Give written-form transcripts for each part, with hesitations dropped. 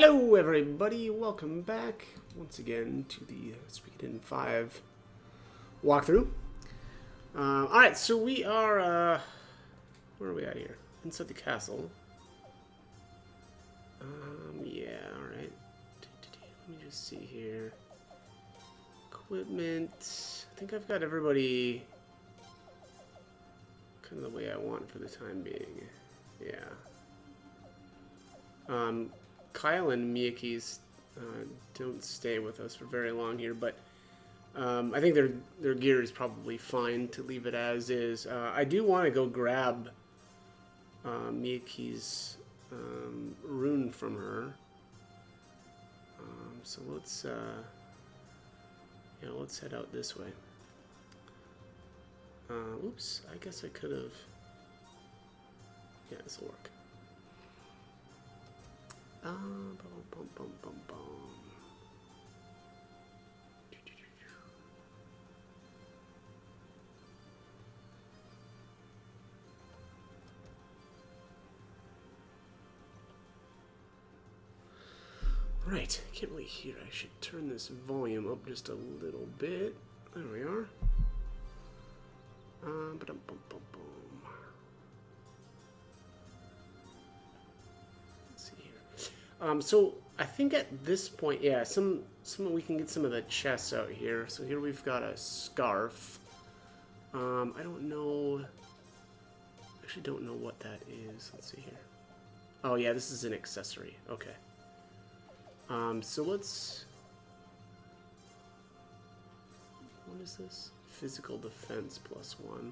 Hello everybody, welcome back once again to the Suikoden 5 walkthrough. Alright, so we are, where are we at here? Inside the castle. Yeah, alright. Let me just see here. Equipment. I think I've got everybody kind of the way I want for the time being. Yeah. Kyle and Miyake's don't stay with us for very long here, but I think their gear is probably fine to leave it as is. I do want to go grab Miyake's rune from her. So let's let's head out this way. Oops, I guess I could have. Yeah, this will work. Bum, bum, bum, bum, bum. Right, I can't really hear. I should turn this volume up just a little bit. There we are. Bum, bum, bum, bum. So I think at this point, yeah, some we can get some of the chests out here. So here we've got a scarf. I don't know. Actually, don't know what that is. Let's see here. Oh yeah, this is an accessory. Okay. So let's. What is this? Physical defense +1.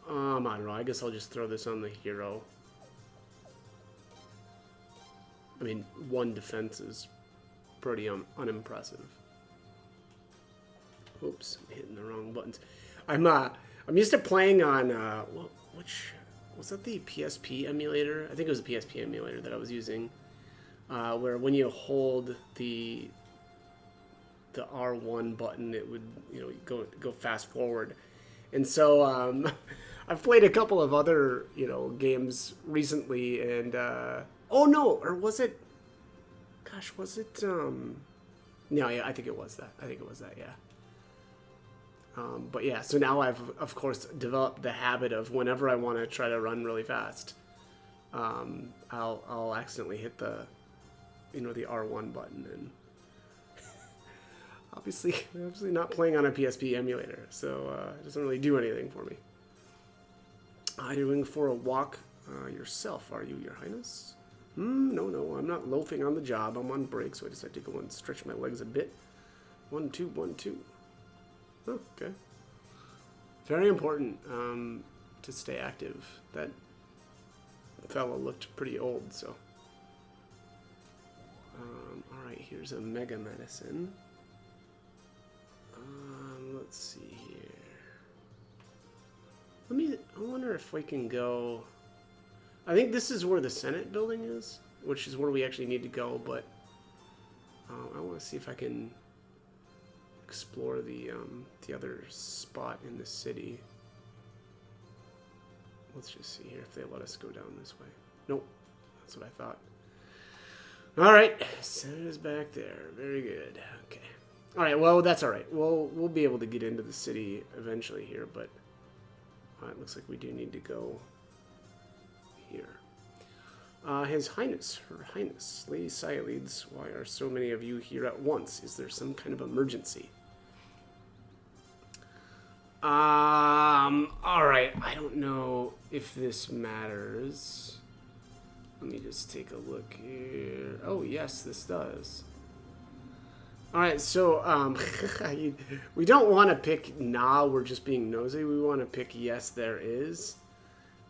I don't know. I guess I'll just throw this on the hero. I mean, 1 defense is pretty unimpressive. Oops, I'm hitting the wrong buttons. I'm used to playing on which was that, the PSP emulator? I think it was the PSP emulator that I was using, where when you hold the R1 button, it would go fast forward. And so I've played a couple of other games recently, and oh no, or was it? Gosh, was it? No, yeah, I think it was that. Yeah. But yeah, so now I've of course developed the habit of whenever I want to try to run really fast, I'll accidentally hit the the R1 button, and obviously not playing on a PSP emulator, so it doesn't really do anything for me. Doing for a walk yourself, are you, Your Highness? No, I'm not loafing on the job. I'm on break, so I decided to go and stretch my legs a bit. 1, 2, 1, 2. Oh, okay. Very important to stay active. That fella looked pretty old, so. Alright, here's a mega medicine. Let's see here. I wonder if we can go. I think this is where the Senate building is, which is where we actually need to go, but I want to see if I can explore the other spot in the city. Let's just see here if they let us go down this way. Nope, that's what I thought. Alright, Senate is back there. Very good. Okay. Alright, well, that's alright. We'll be able to get into the city eventually here, but it looks like we do need to go here. His Highness, Her Highness, Lady Cyalides, why are so many of you here at once? Is there some kind of emergency? Alright, I don't know if this matters. Let me just take a look here. Oh, yes, this does. Alright, so, we don't want to pick nah, we're just being nosy. We want to pick yes, there is.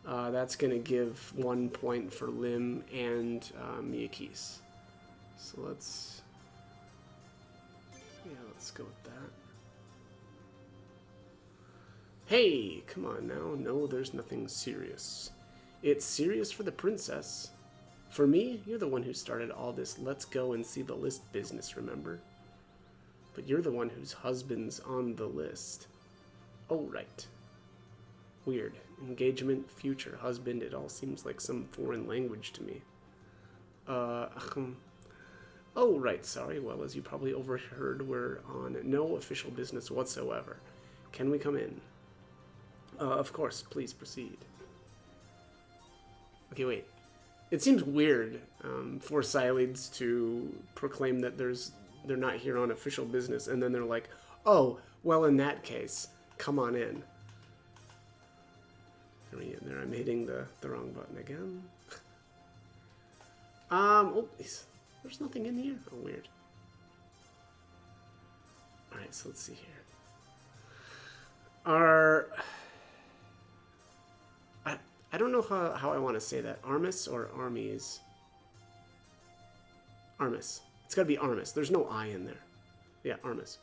That's going to give 1 point for Lim and Miyake's. So let's go with that. Hey, come on now. No, there's nothing serious. It's serious for the princess. For me, you're the one who started all this let's go and see the list business, remember? But you're the one whose husband's on the list. Oh, right. Weird. Engagement, future, husband, it all seems like some foreign language to me. Ahem. Oh, right, sorry. Well, as you probably overheard, we're on no official business whatsoever. Can we come in? Of course, please proceed. Okay, wait. It seems weird for Psyllids to proclaim that they're not here on official business, and then they're like, oh, well, in that case, come on in. There, I'm hitting the wrong button again. Oh, there's nothing in here. Oh, weird. All right, so let's see here. I don't know how I want to say that. Armis or armies? Armis. It's got to be Armis. There's no I in there. Yeah, Armis.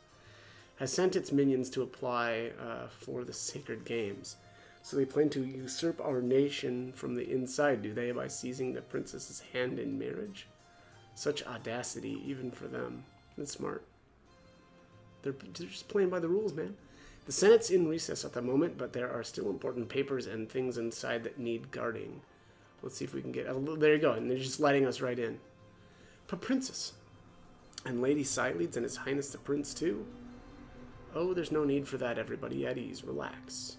Has sent its minions to apply for the sacred games. So they plan to usurp our nation from the inside, do they, by seizing the princess's hand in marriage? Such audacity, even for them. That's smart. They're just playing by the rules, man. The Senate's in recess at the moment, but there are still important papers and things inside that need guarding. Let's see if we can get... Oh, there you go, and they're just letting us right in. But Princess. And Lady Psyllids and His Highness the Prince, too? Oh, there's no need for that, everybody. At ease. Relax.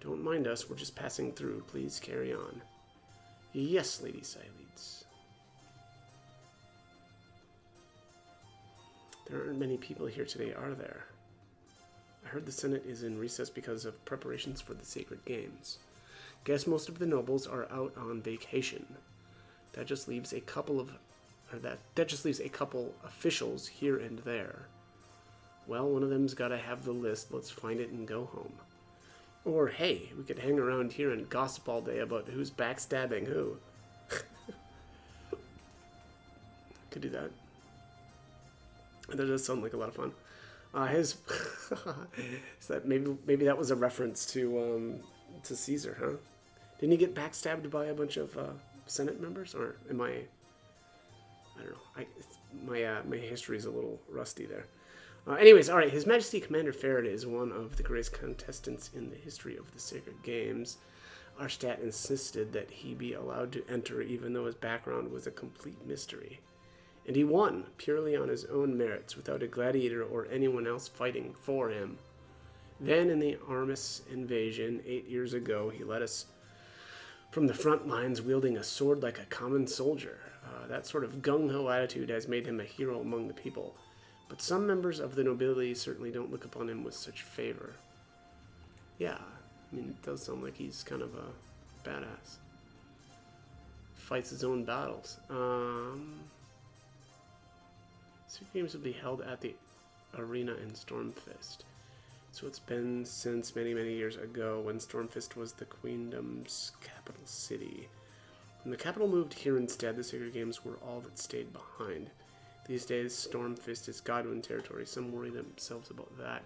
Don't mind us. We're just passing through. Please carry on. Yes, Lady Psyllids. There aren't many people here today, are there? I heard the Senate is in recess because of preparations for the sacred games. Guess most of the nobles are out on vacation. That just leaves a couple officials here and there. Well, one of them's got to have the list. Let's find it and go home. Or hey, we could hang around here and gossip all day about who's backstabbing who. Could do that. That does sound like a lot of fun. Is that maybe that was a reference to Caesar, huh? Didn't he get backstabbed by a bunch of Senate members, or am I don't know. My history is a little rusty there. Anyways, all right. His Majesty Commander Faraday is one of the greatest contestants in the history of the Sacred Games. Arstadt insisted that he be allowed to enter, even though his background was a complete mystery. And he won, purely on his own merits, without a gladiator or anyone else fighting for him. Then, in the Armis invasion 8 years ago, he led us from the front lines wielding a sword like a common soldier. That sort of gung-ho attitude has made him a hero among the people. But some members of the nobility certainly don't look upon him with such favor. Yeah, I mean, it does sound like he's kind of a badass. Fights his own battles. Secret Games will be held at the arena in Stormfist. So it's been since many, many years ago when Stormfist was the Queendom's capital city. When the capital moved here instead, the Sacred Games were all that stayed behind. These days, Stormfist is Godwin territory. Some worry themselves about that.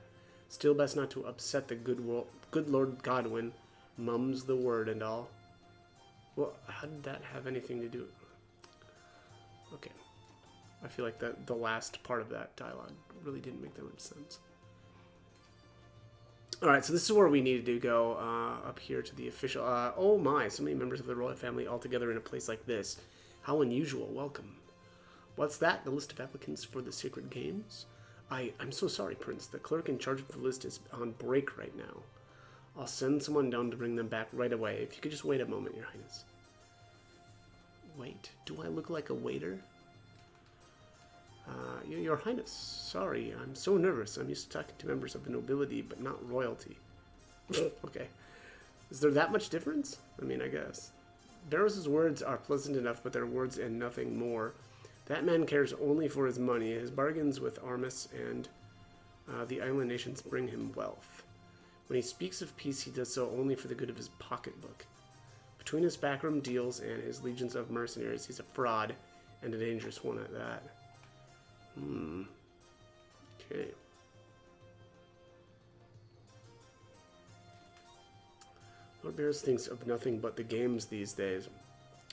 Still best not to upset the good Lord Godwin. Mum's the word and all. Well, how did that have anything to do? Okay. I feel like the last part of that dialogue really didn't make that much sense. Alright, so this is where we needed to go, up here to the official... oh my, so many members of the royal family all together in a place like this. How unusual. Welcome. What's that? The list of applicants for the Sacred Games? I'm so sorry, Prince. The clerk in charge of the list is on break right now. I'll send someone down to bring them back right away. If you could just wait a moment, Your Highness. Wait, do I look like a waiter? Your Highness, sorry, I'm so nervous. I'm used to talking to members of the nobility, but not royalty. Okay. Is there that much difference? I mean, I guess. Barrow's words are pleasant enough, but they're words and nothing more. That man cares only for his money. His bargains with Armis and the island nations bring him wealth. When he speaks of peace, he does so only for the good of his pocketbook. Between his backroom deals and his legions of mercenaries, he's a fraud, and a dangerous one at that. Okay. Lord Barrows thinks of nothing but the games these days.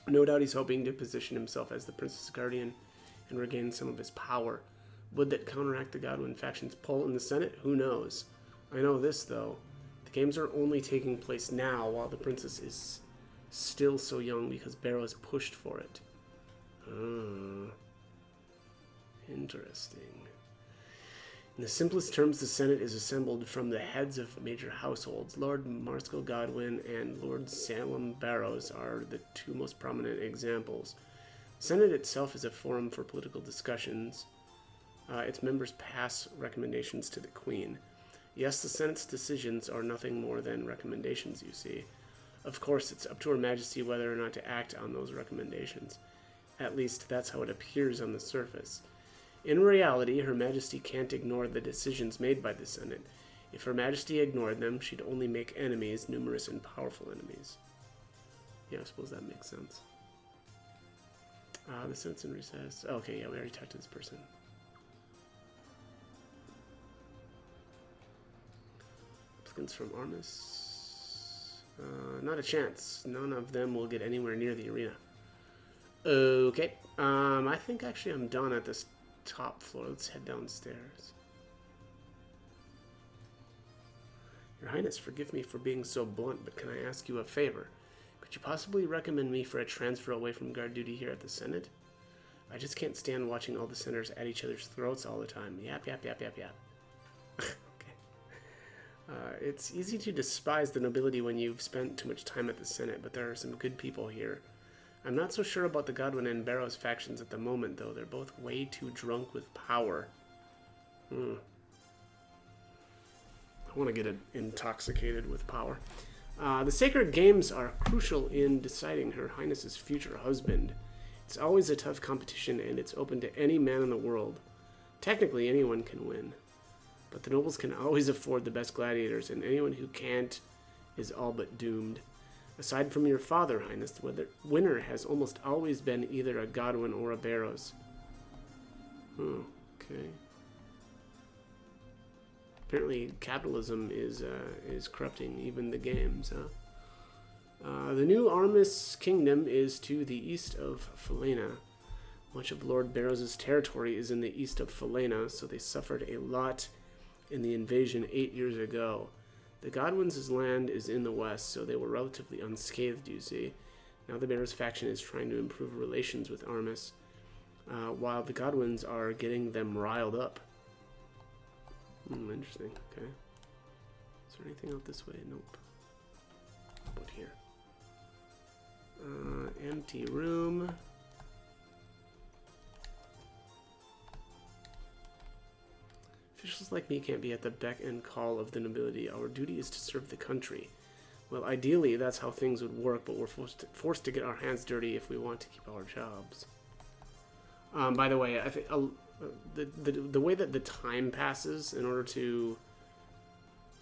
No doubt he's hoping to position himself as the Prince's guardian and regain some of his power. Would that counteract the Godwin faction's pull in the Senate? Who knows? I know this, though. The games are only taking place now while the Princess is still so young because Barrows pushed for it. Oh, interesting. In the simplest terms, the Senate is assembled from the heads of major households. Lord Marscal Godwin and Lord Salem Barrows are the two most prominent examples. The Senate itself is a forum for political discussions. Its members pass recommendations to the Queen. Yes, the Senate's decisions are nothing more than recommendations, you see. Of course, it's up to Her Majesty whether or not to act on those recommendations. At least, that's how it appears on the surface. In reality, Her Majesty can't ignore the decisions made by the Senate. If Her Majesty ignored them, she'd only make enemies, numerous and powerful enemies. Yeah, I suppose that makes sense. The Senate's in recess. Okay, yeah, we already talked to this person. Applicants from Armis. Not a chance. None of them will get anywhere near the arena. Okay. I think actually I'm done at this top floor. Let's head downstairs. Your Highness, forgive me for being so blunt, but can I ask you a favor? Could you possibly recommend me for a transfer away from guard duty here at the Senate? I just can't stand watching all the senators at each other's throats all the time. Yap, yap, yap, yap, yap. Okay. It's easy to despise the nobility when you've spent too much time at the Senate, but there are some good people here. I'm not so sure about the Godwin and Barrows factions at the moment, though. They're both way too drunk with power. I want to get intoxicated with power. The sacred games are crucial in deciding Her Highness's future husband. It's always a tough competition, and it's open to any man in the world. Technically, anyone can win. But the nobles can always afford the best gladiators, and anyone who can't is all but doomed. Aside from your father, Highness, the winner has almost always been either a Godwin or a Barrows. Okay. Apparently, capitalism is corrupting even the games, huh? The new Armis Kingdom is to the east of Falena. Much of Lord Barrows' territory is in the east of Falena, so they suffered a lot in the invasion 8 years ago. The Godwins' land is in the west, so they were relatively unscathed, you see. Now the Barrows faction is trying to improve relations with Armis, while the Godwins are getting them riled up. Interesting, okay. Is there anything out this way? Nope. How about here? Empty room. Officials like me can't be at the beck and call of the nobility. Our duty is to serve the country. Well, ideally, that's how things would work, but we're forced to get our hands dirty if we want to keep our jobs. By the way, I think the way that the time passes in order to,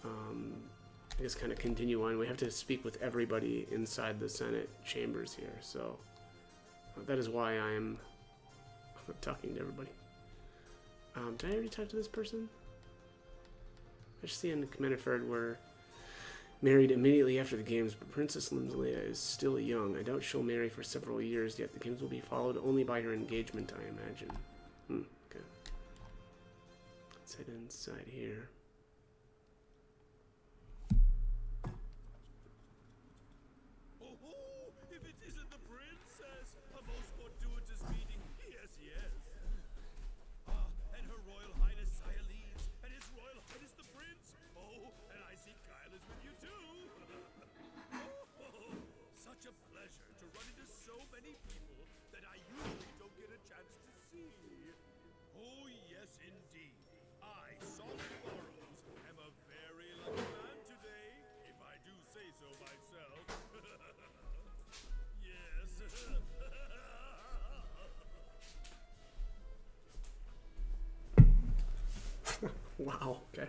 I guess, kind of continue on, we have to speak with everybody inside the Senate chambers here. So that is why I'm talking to everybody. Did I already talk to this person? Majesty and Commander Ferd were married immediately after the games, but Princess Limsalea is still young. I doubt she'll marry for several years, yet the games will be followed only by her engagement, I imagine. Okay. Let's head inside here. If it isn't the princess! A most fortuitous meeting. Yes, yes. And Her Royal Highness Sialeeds, and His Royal Highness the Prince. Oh, and I see Kyle is with you too. Such a pleasure to run into so many people that I usually don't get a chance to see. Oh, yes, indeed. I, Solid Barrows, am a very lucky man today, if I do say so myself. Yes. Wow. Okay.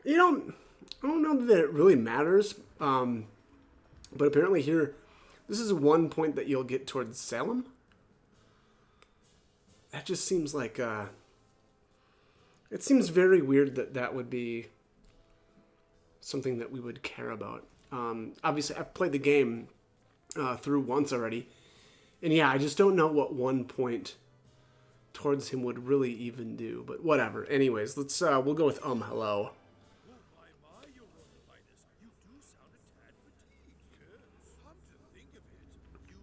You know, I don't know that it really matters. But apparently here, this is one point that you'll get towards Salem. That just seems like, it seems very weird that that would be something that we would care about. Obviously, I've played the game through once already. And yeah, I just don't know what one point towards him would really even do. But whatever. Anyways, let's, we'll go with hello. My, Your Royal Highness, you do sound a tad fatigued. Come to think of it, you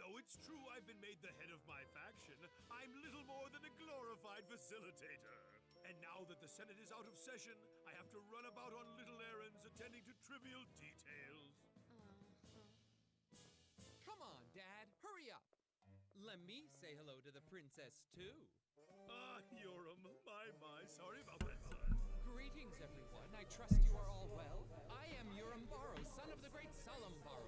Though it's true I've been made the head of my faction, I'm little more than a glorified facilitator. And now that the Senate is out of session, I have to run about on little errands attending to trivial details. Come on, Dad, hurry up. Let me say hello to the princess, too. Ah, Yoram, my, sorry about that, son. Greetings, everyone. I trust you are all well. I am Yoram Baro, son of the great Salam Baro.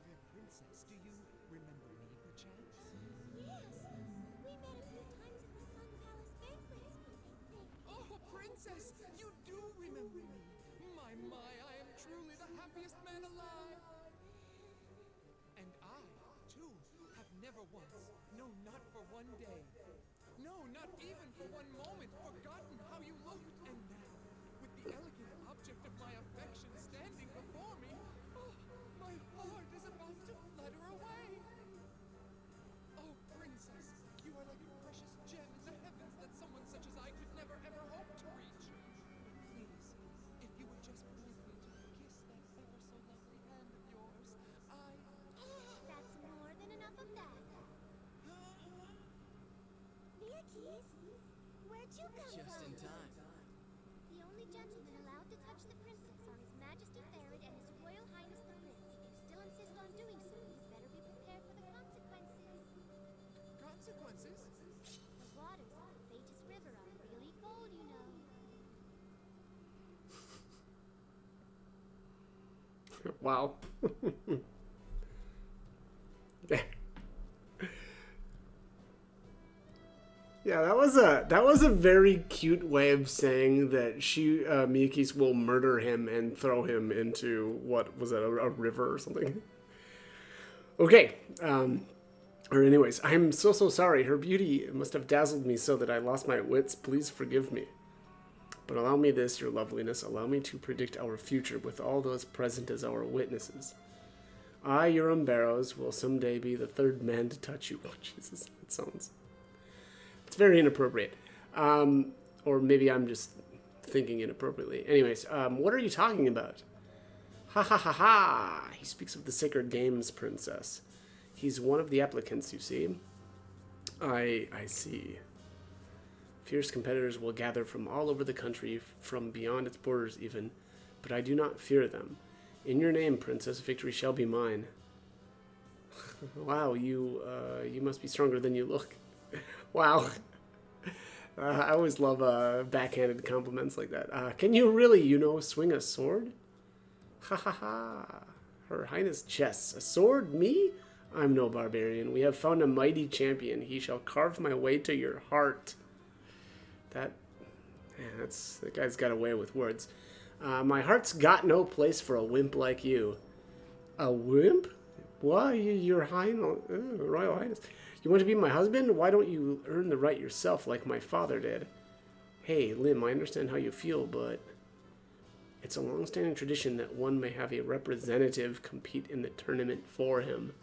Fair princess, do you remember me, perchance? Yes, we met a few times at the Sun Palace banquets. Oh, princess, you do remember me. My, I am truly the happiest man alive. And I, too, have never once, no, not for one day, no, not even for one moment, forgotten how you looked. And now, with the elegant object of my affection standing before me, oh, my heart is about to flutter away. Oh, princess, you are like a precious gem in the heavens that someone such as I could never ever hope to reach. Please, if you would just permit me to kiss that ever so lovely hand of yours, That's more than enough of that. Keys, where'd you come Just from? in time. The only gentleman allowed to touch the princess are His Majesty Farad and His Royal Highness the Prince. If you still insist on doing so, you better be prepared for the consequences. consequences? The waters of the Thetis River are really cold, you know. Wow. Yeah, that was a very cute way of saying that Miyuki's will murder him and throw him into, what was it, a river or something? Okay, or anyways, I'm so sorry. Her beauty must have dazzled me so that I lost my wits. Please forgive me. But allow me this, your loveliness. Allow me to predict our future with all those present as our witnesses. I, Yoram Barrows, will someday be the third man to touch you. Oh, Jesus, it sounds... It's very inappropriate. Or maybe I'm just thinking inappropriately. Anyways, what are you talking about? Ha ha ha ha! He speaks of the Sacred Games, princess. He's one of the applicants, you see. I see. Fierce competitors will gather from all over the country, from beyond its borders even, but I do not fear them. In your name, princess, victory shall be mine. Wow, you must be stronger than you look. Wow. I always love backhanded compliments like that. Can you really, swing a sword? Ha ha ha. Her Highness jests. A sword? Me? I'm no barbarian. We have found a mighty champion. He shall carve my way to your heart. That guy's got a way with words. My heart's got no place for a wimp like you. A wimp? Why, your Royal Highness? You want to be my husband? Why don't you earn the right yourself like my father did? Hey, Lim, I understand how you feel, but it's a long-standing tradition that one may have a representative compete in the tournament for him.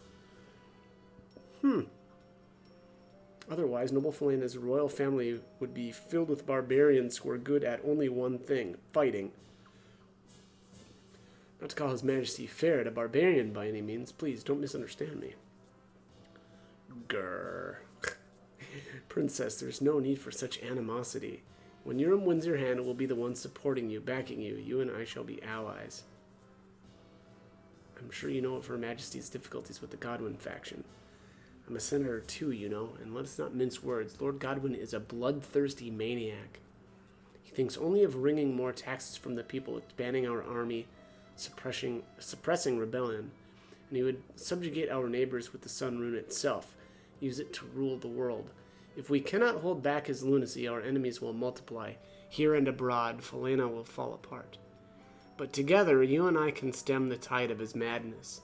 Otherwise, Noble Felena's royal family would be filled with barbarians who are good at only one thing, fighting. Not to call His Majesty Farad a barbarian by any means. Please, don't misunderstand me. Grrr. Princess, there's no need for such animosity. When Yoram wins your hand, we'll be the ones supporting you, backing you. You and I shall be allies. I'm sure you know of Her Majesty's difficulties with the Godwin faction. I'm a senator too, and let us not mince words. Lord Godwin is a bloodthirsty maniac. He thinks only of wringing more taxes from the people, expanding our army, suppressing rebellion, and he would subjugate our neighbors with the Sun Rune itself, use it to rule the world. If we cannot hold back his lunacy, our enemies will multiply. Here and abroad, Felena will fall apart. But together, you and I can stem the tide of his madness.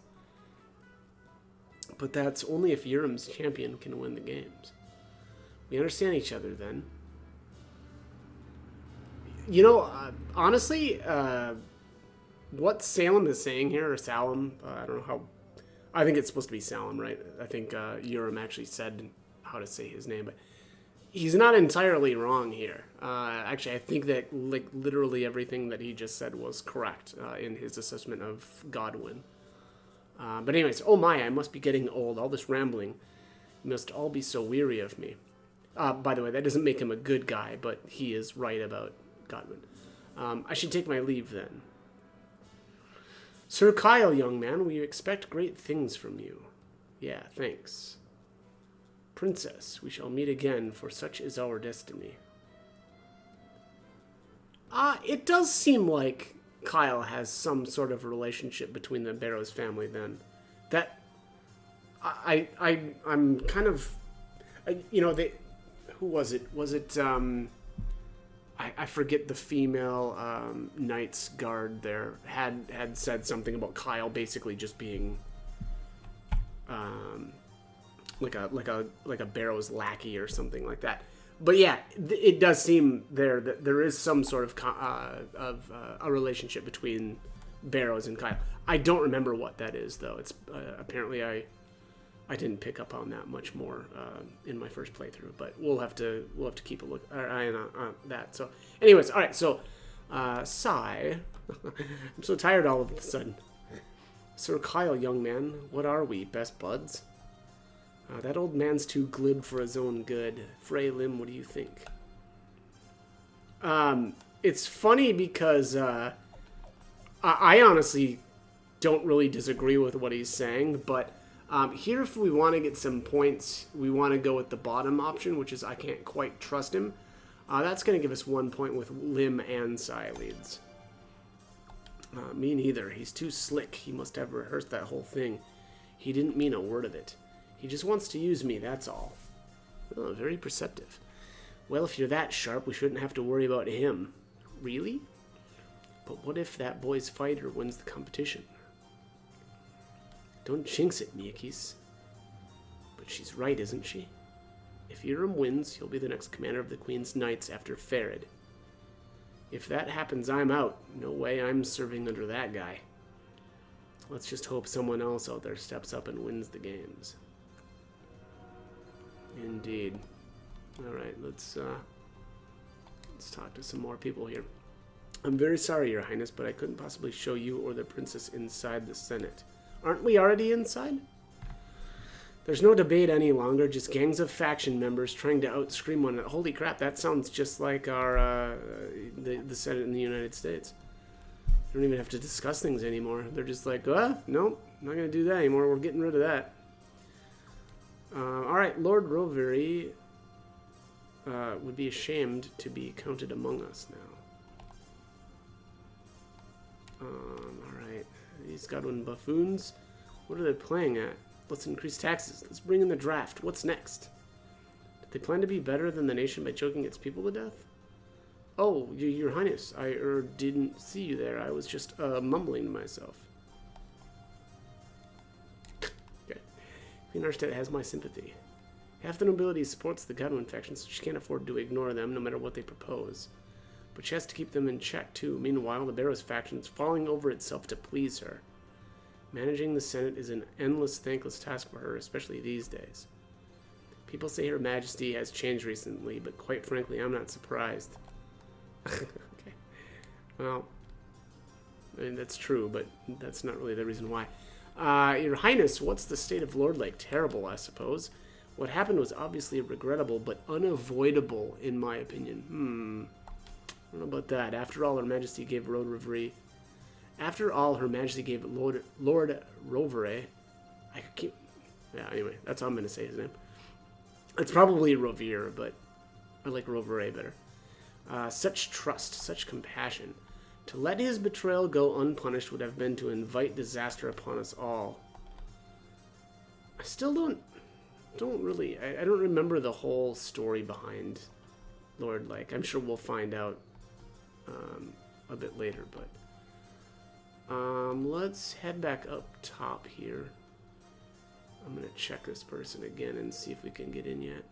But that's only if Yoram's champion can win the games. We understand each other then. Honestly, what Salem is saying here, or Salam, I don't know how... I think it's supposed to be Salam, right? I think Yoram actually said how to say his name, but he's not entirely wrong here. Actually, I think that literally everything that he just said was correct in his assessment of Godwin. But anyways, oh my, I must be getting old. All this rambling. You must all be so weary of me. By the way, that doesn't make him a good guy, but he is right about Godwin. I should take my leave then. Sir Kyle, young man, we expect great things from you. Yeah, thanks. Princess, we shall meet again, for such is our destiny. It does seem like Kyle has some sort of relationship between the Barrows family then. That I'm kind of, you know, who was it? Was it I forget the female Knights Guard there had said something about Kyle basically just being like a Barrows lackey or something like that. But yeah, it does seem there that there is some sort of a relationship between Barrows and Kyle. I don't remember what that is though. It's apparently I didn't pick up on that much more in my first playthrough, but we'll have to keep a eye on that. So, anyways, all right. So, sigh. I'm so tired all of a sudden. Sir Kyle, young man, what are we, best buds? That old man's too glib for his own good. Frey Lim, what do you think? It's funny because I honestly don't really disagree with what he's saying, but here if we want to get some points, we want to go with the bottom option, which is I can't quite trust him. That's going to give us 1 point with Lim and Sileads. Me neither. He's too slick. He must have rehearsed that whole thing. He didn't mean a word of it. He just wants to use me, that's all. Oh, very perceptive. Well, if you're that sharp, we shouldn't have to worry about him. Really? But what if that boy's fighter wins the competition? Don't jinx it, Miyakis. But she's right, isn't she? If Urim wins, he'll be the next commander of the Queen's Knights after Farid. If that happens, I'm out. No way I'm serving under that guy. Let's just hope someone else out there steps up and wins the games. Indeed. Alright, let's talk to some more people here. I'm very sorry, Your Highness, but I couldn't possibly show you or the princess inside the Senate. Aren't we already inside? There's no debate any longer, just gangs of faction members trying to outscream one another. Holy crap, that sounds just like our the Senate in the United States. They don't even have to discuss things anymore. They're just like, nope, not going to do that anymore. We're getting rid of that. Alright, Lord Roveri would be ashamed to be counted among us now. Alright, these Godwin buffoons. What are they playing at? Let's increase taxes. Let's bring in the draft. What's next? Did they plan to be better than the nation by choking its people to death? Oh, Your Highness, I didn't see you there. I was just mumbling to myself. Okay. Queen Arstead has my sympathy. Half the nobility supports the Godwin faction, so she can't afford to ignore them no matter what they propose. But she has to keep them in check, too. Meanwhile, the Barrows faction is falling over itself to please her. Managing the Senate is an endless, thankless task for her, especially these days. People say Her Majesty has changed recently, but quite frankly, I'm not surprised. Okay. Well, I mean, that's true, but that's not really the reason why. Your Highness, what's the state of Lord Lake? Terrible, I suppose. What happened was obviously regrettable, but unavoidable, in my opinion. I don't know about that. After all, Her Majesty gave Lord Roveri... After all, Her Majesty gave Lord Roveri... I keep... Yeah, anyway, that's how I'm going to say his name. It's probably Rovere, but I like Roveri better. Such trust, such compassion. To let his betrayal go unpunished would have been to invite disaster upon us all. I still don't really... I don't remember the whole story behind Lord Lake. I'm sure we'll find out a bit later, but... let's head back up top here. I'm going to check this person again and see if we can get in yet.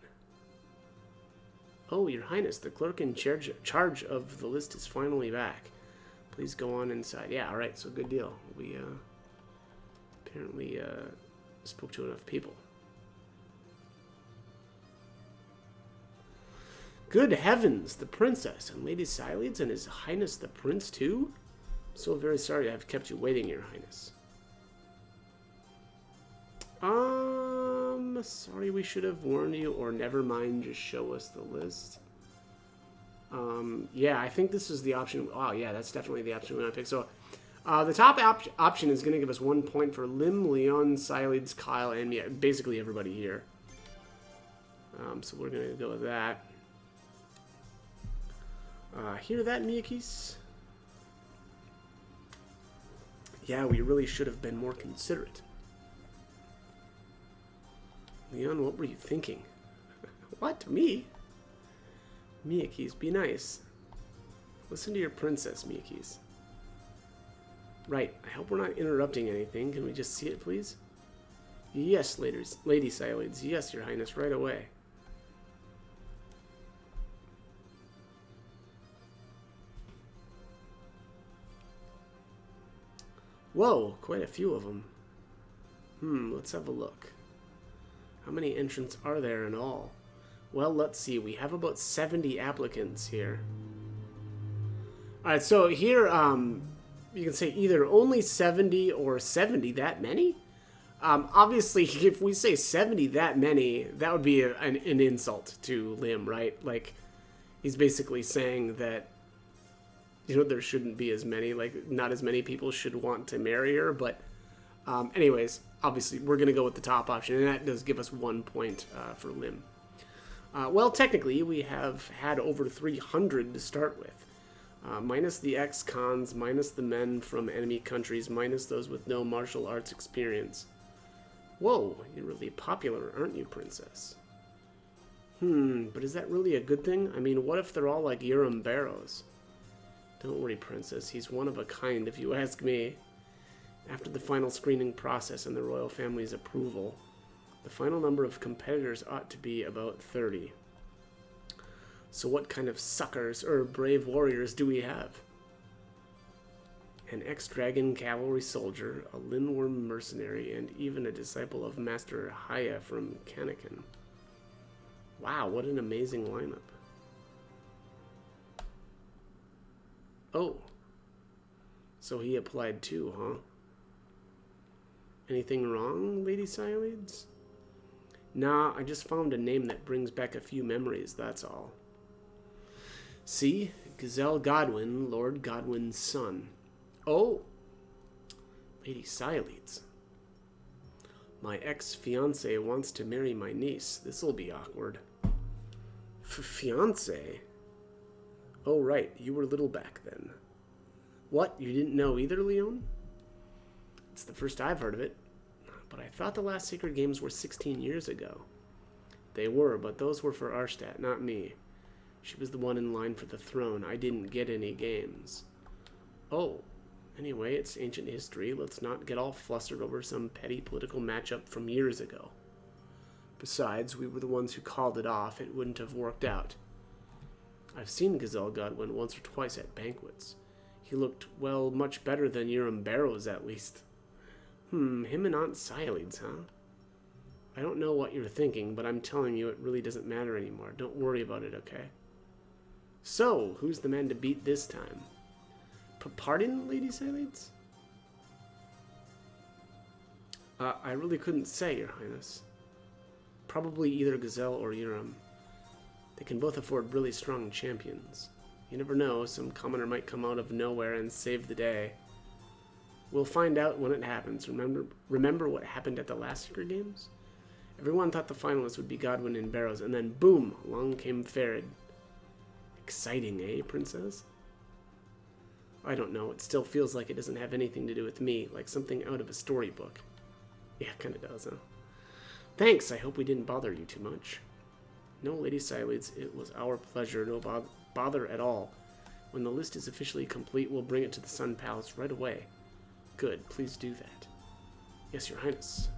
Oh, Your Highness, the clerk in charge of the list is finally back. Please go on inside. Yeah, alright, so good deal. We apparently spoke to enough people. Good heavens, the princess and Lady Sileads and His Highness the Prince too? I'm so very sorry to have kept you waiting, Your Highness. Sorry, we should have warned you, or never mind, just show us the list. Yeah, I think this is the option. Oh, yeah, that's definitely the option we want to pick. So, the top option is going to give us 1 point for Lim, Leon, Sileeds, Kyle, and yeah, basically everybody here. So we're going to go with that. Hear that, Miyakis? Yeah, we really should have been more considerate. Leon, what were you thinking? What? Me? Miyakis, be nice. Listen to your princess, Miyakis. Right, I hope we're not interrupting anything. Can we just see it, please? Yes, Lady Sileeds. Yes, Your Highness, right away. Whoa, quite a few of them. Let's have a look. How many entrants are there in all? Well, let's see. We have about 70 applicants here. Alright, so here, you can say either only 70 or 70 that many. Obviously, if we say 70 that many, that would be an insult to Lim, right? Like, he's basically saying that, you know, there shouldn't be as many, like, not as many people should want to marry her, but anyways, obviously, we're going to go with the top option, and that does give us 1 point for Lim. Well, technically, we have had over 300 to start with. Minus the ex-cons, minus the men from enemy countries, minus those with no martial arts experience. Whoa, you're really popular, aren't you, Princess? But is that really a good thing? I mean, what if they're all like Urim Barrows? Don't worry, Princess, he's one of a kind, if you ask me. After the final screening process and the royal family's approval, the final number of competitors ought to be about 30. So what kind of suckers or brave warriors do we have? An ex-dragon cavalry soldier, a Lindworm mercenary, and even a disciple of Master Haya from Kanakin. Wow, what an amazing lineup. Oh. So he applied too, huh? Anything wrong, Lady Sileeds? Nah, I just found a name that brings back a few memories, that's all. See? Gazelle Godwin, Lord Godwin's son. Oh! Lady Sileeds. My ex-fiancé wants to marry my niece. This'll be awkward. Fiancé? Oh, right. You were little back then. What? You didn't know either, Leon? It's the first I've heard of it. But I thought the last Sacred Games were 16 years ago. They were, but those were for Arshtat, not me. She was the one in line for the throne. I didn't get any games. Oh. Anyway, it's ancient history. Let's not get all flustered over some petty political matchup from years ago. Besides, we were the ones who called it off. It wouldn't have worked out. I've seen Gazelle Godwin once or twice at banquets. He looked, well, much better than Urim Barrows, at least. Him and Aunt Sileeds, huh? I don't know what you're thinking, but I'm telling you it really doesn't matter anymore. Don't worry about it, okay? So, who's the man to beat this time? Pardon, Lady Sileeds? I really couldn't say, Your Highness. Probably either Gazelle or Urim. They can both afford really strong champions. You never know, some commoner might come out of nowhere and save the day. We'll find out when it happens. Remember what happened at the last Sacred Games? Everyone thought the finalists would be Godwin and Barrows, and then boom, along came Farid. Exciting, eh, Princess? I don't know, it still feels like it doesn't have anything to do with me, like something out of a storybook. Yeah, kinda does, huh? Thanks, I hope we didn't bother you too much. No, Lady Sileeds, it was our pleasure, no bother at all. When the list is officially complete, we'll bring it to the Sun Palace right away. Good, please do that. Yes, Your Highness.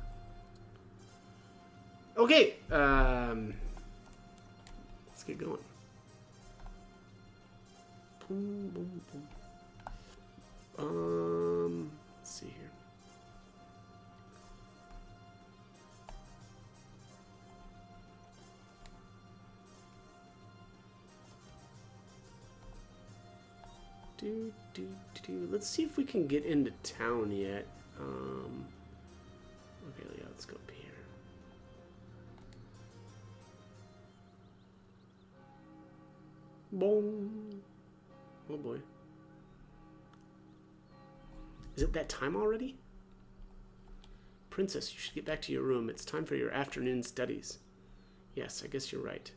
Okay, let's get going. Boom, boom, boom. Let's see here. Let's see if we can get into town yet. Okay, yeah, let's go up here. Boom. Oh boy. Is it that time already? Princess, you should get back to your room. It's time for your afternoon studies. Yes, I guess you're right.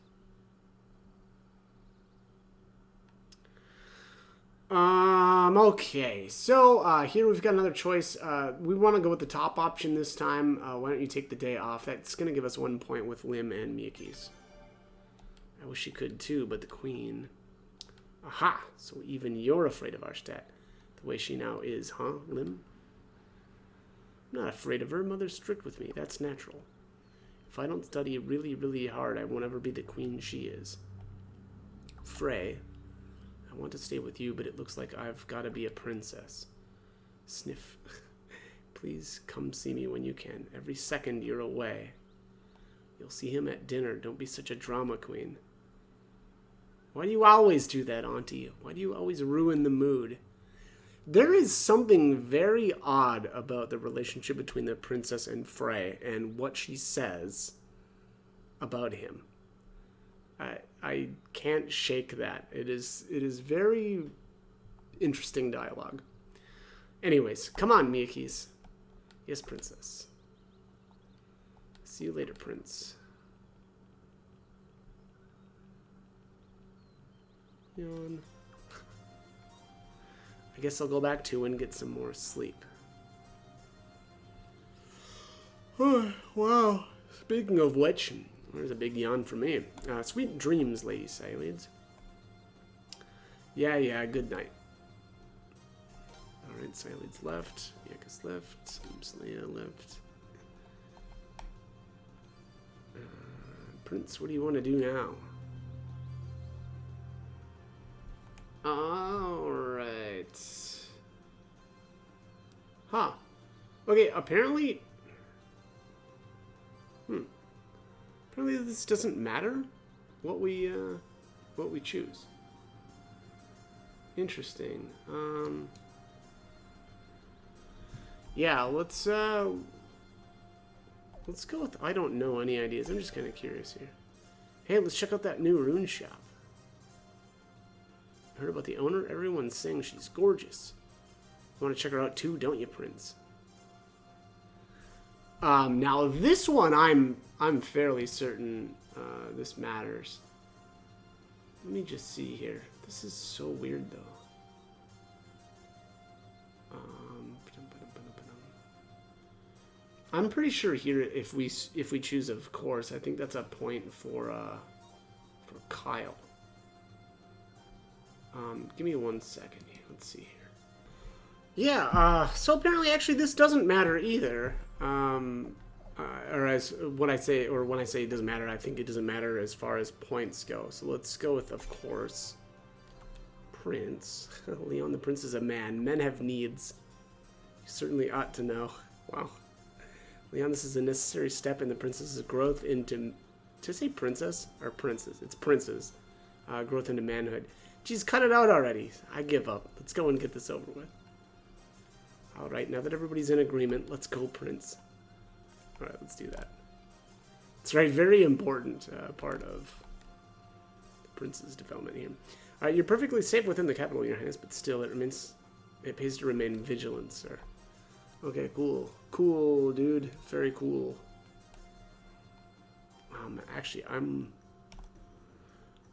Okay, so here we've got another choice. We want to go with the top option this time. Why don't you take the day off? That's going to give us 1 point with Lim and Miyake's. I wish she could too, but the queen. Aha! So even you're afraid of Arshtat. The way she now is, huh, Lim? I'm not afraid of her. Mother's strict with me. That's natural. If I don't study really, really hard, I won't ever be the queen she is. Frey, I want to stay with you, but it looks like I've got to be a princess. Sniff. Please come see me when you can. Every second you're away. You'll see him at dinner. Don't be such a drama queen. Why do you always do that, Auntie? Why do you always ruin the mood? There is something very odd about the relationship between the princess and Frey and what she says about him. I can't shake that. It is very interesting dialogue. Anyways, come on, Miyakis. Yes, princess. See you later, prince. Yawn. I guess I'll go back to and get some more sleep. Wow. Speaking of which, there's a big yawn for me. Sweet dreams, Lady Cylides. Yeah, good night. Alright, Cylides left. Yaka's left. Slaya left. Prince, what do you want to do now? Alright. Huh. Okay, apparently... Apparently this doesn't matter what we choose. Interesting. Yeah, let's go with I don't know any ideas. I'm just kind of curious here. Hey, let's check out that new rune shop. Heard about the owner? Everyone's saying she's gorgeous. You want to check her out too, don't you, Prince? Now this one, I'm fairly certain this matters. Let me just see here. This is so weird, though. I'm pretty sure here, if we choose, of course, I think that's a point for Kyle. Give me 1 second here. Let's see here. Yeah, so apparently actually this doesn't matter either. Or as when I say it doesn't matter, I think it doesn't matter as far as points go. So let's go with, of course, Prince. Leon the Prince is a man. Men have needs. You certainly ought to know. Wow. Leon, this is a necessary step in the princess's growth into... Did I say princess? Or princes? It's princes. Growth into manhood. Jeez, cut it out already. I give up. Let's go and get this over with. Alright, now that everybody's in agreement, let's go, Prince. Alright, let's do that. It's a very important part of the Prince's development here. Alright, you're perfectly safe within the capital, Your Highness, but still, it pays to remain vigilant, sir. Okay, cool. Cool, dude. Very cool. Actually,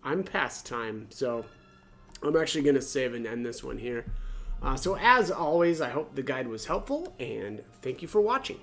I'm past time, so I'm actually going to save and end this one here. So as always, I hope the guide was helpful, and thank you for watching.